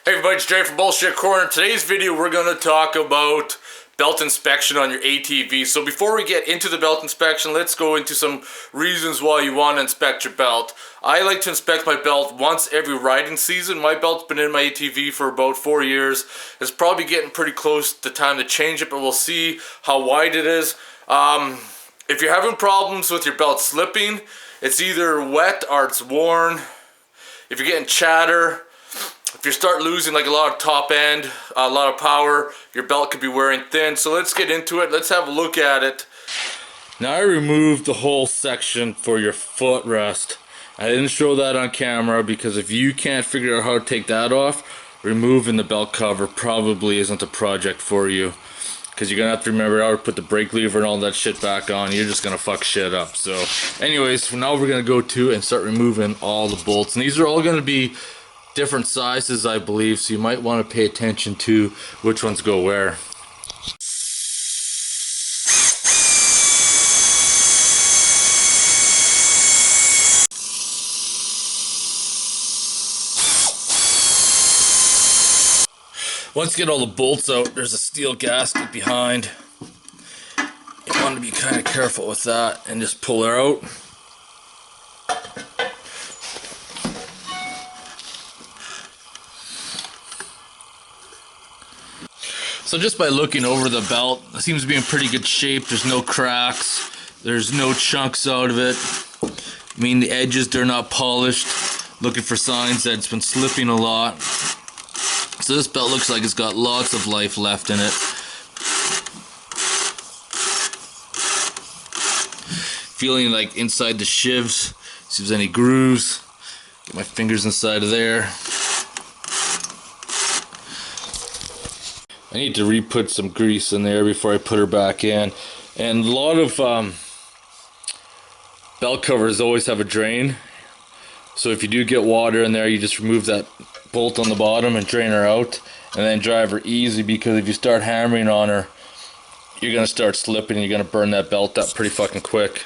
Hey everybody, it's Jay from Bullshit Corner. In today's video, we're going to talk about belt inspection on your ATV. So before we get into the belt inspection, let's go into some reasons why you want to inspect your belt. I like to inspect my belt once every riding season. My belt's been in my ATV for about 4 years. It's probably getting pretty close to time to change it, but we'll see how wide it is. If you're having problems with your belt slipping, it's either wet or it's worn. If you're getting chatter, if you start losing like a lot of top end, a lot of power, your belt could be wearing thin. So let's get into it. Let's have a look at it. Now I removed the whole section for your footrest. I didn't show that on camera because if you can't figure out how to take that off, removing the belt cover probably isn't a project for you. Because you're going to have to remember how to put the brake lever and all that shit back on. You're just going to fuck shit up. So anyways, now we're going to go to and start removing all the bolts. And these are all going to be different sizes, I believe, so you might want to pay attention to which ones go where. Once you get all the bolts out, there's a steel gasket behind. You want to be kind of careful with that and just pull her out. So just by looking over the belt, it seems to be in pretty good shape. There's no cracks. There's no chunks out of it. I mean, the edges, they're not polished. Looking for signs that it's been slipping a lot. So this belt looks like it's got lots of life left in it. Feeling like inside the shivs, see if there's any grooves. Get my fingers inside of there. I need to re-put some grease in there before I put her back in. And a lot of belt covers always have a drain. So if you do get water in there, you just remove that bolt on the bottom and drain her out. And then drive her easy, because if you start hammering on her, you're going to start slipping and you're going to burn that belt up pretty fucking quick.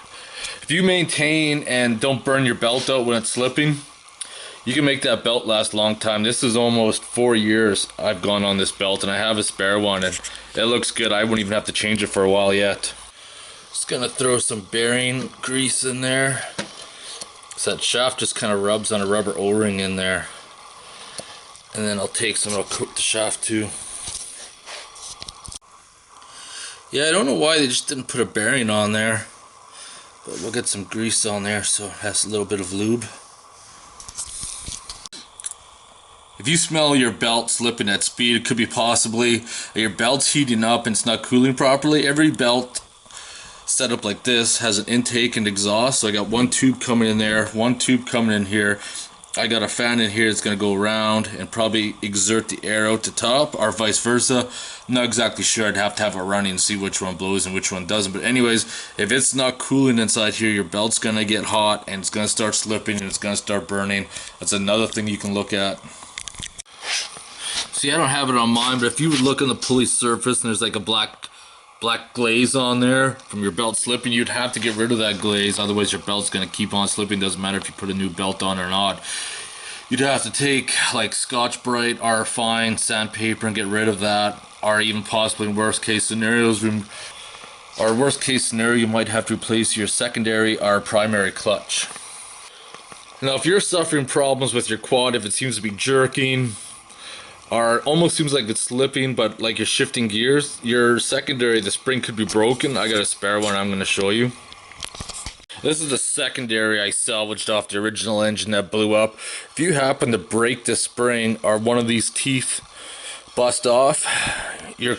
If you maintain and don't burn your belt out when it's slipping, you can make that belt last a long time. This is almost 4 years I've gone on this belt, and I have a spare one, and it looks good. I wouldn't even have to change it for a while yet. Just gonna throw some bearing grease in there. So that shaft just kind of rubs on a rubber O-ring in there. And then I'll take some, I'll coat the shaft too. Yeah, I don't know why they just didn't put a bearing on there. But we'll get some grease on there so it has a little bit of lube. If you smell your belt slipping at speed, it could be possibly your belt's heating up and it's not cooling properly. Every belt set up like this has an intake and exhaust. So I got one tube coming in there, one tube coming in here. I got a fan in here that's going to go around and probably exert the air out to top, or vice versa. I'm not exactly sure. I'd have to have it running and see which one blows and which one doesn't. But anyways, if it's not cooling inside here, your belt's going to get hot and it's going to start slipping and it's going to start burning. That's another thing you can look at. See, I don't have it on mine, but if you would look on the pulley surface and there's like a black glaze on there from your belt slipping, you'd have to get rid of that glaze. Otherwise, your belt's going to keep on slipping. Doesn't matter if you put a new belt on or not. You'd have to take like Scotch-Brite or fine sandpaper and get rid of that. Or even possibly in worst case scenarios, you might have to replace your secondary or primary clutch. Now, if you're suffering problems with your quad, if it seems to be jerking, or almost seems like it's slipping, but like you're shifting gears, your secondary, the spring could be broken. I got a spare one I'm going to show you. This is the secondary I salvaged off the original engine that blew up. If you happen to break the spring or one of these teeth bust off, your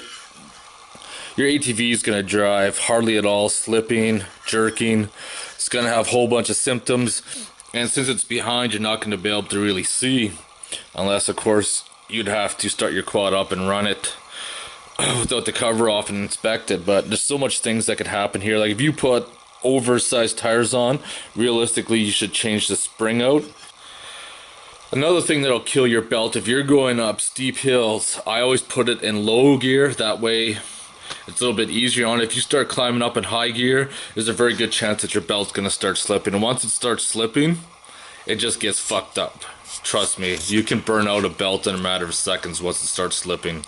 ATV is going to drive hardly at all, slipping, jerking. It's going to have a whole bunch of symptoms, and since it's behind, you're not going to be able to really see, unless of course you'd have to start your quad up and run it without the cover off and inspect it. But there's so much things that could happen here. Like if you put oversized tires on, realistically you should change the spring out. Another thing that'll kill your belt, if you're going up steep hills, I always put it in low gear. That way it's a little bit easier on it. If you start climbing up in high gear, there's a very good chance that your belt's going to start slipping. And once it starts slipping, it just gets fucked up. Trust me, you can burn out a belt in a matter of seconds once it starts slipping.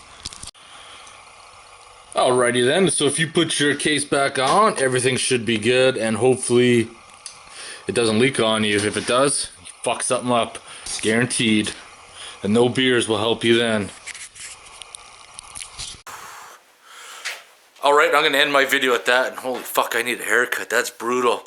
Alrighty then, so if you put your case back on, everything should be good, and hopefully it doesn't leak on you. If it does, you fuck something up. Guaranteed. And no beers will help you then. Alright, I'm going to end my video at that, and holy fuck, I need a haircut. That's brutal.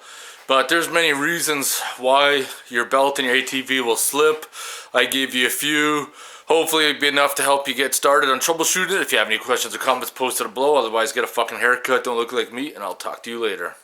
But there's many reasons why your belt and your ATV will slip. I gave you a few. Hopefully it'll be enough to help you get started on troubleshooting it. If you have any questions or comments, post it below. Otherwise, get a fucking haircut. Don't look like me, and I'll talk to you later.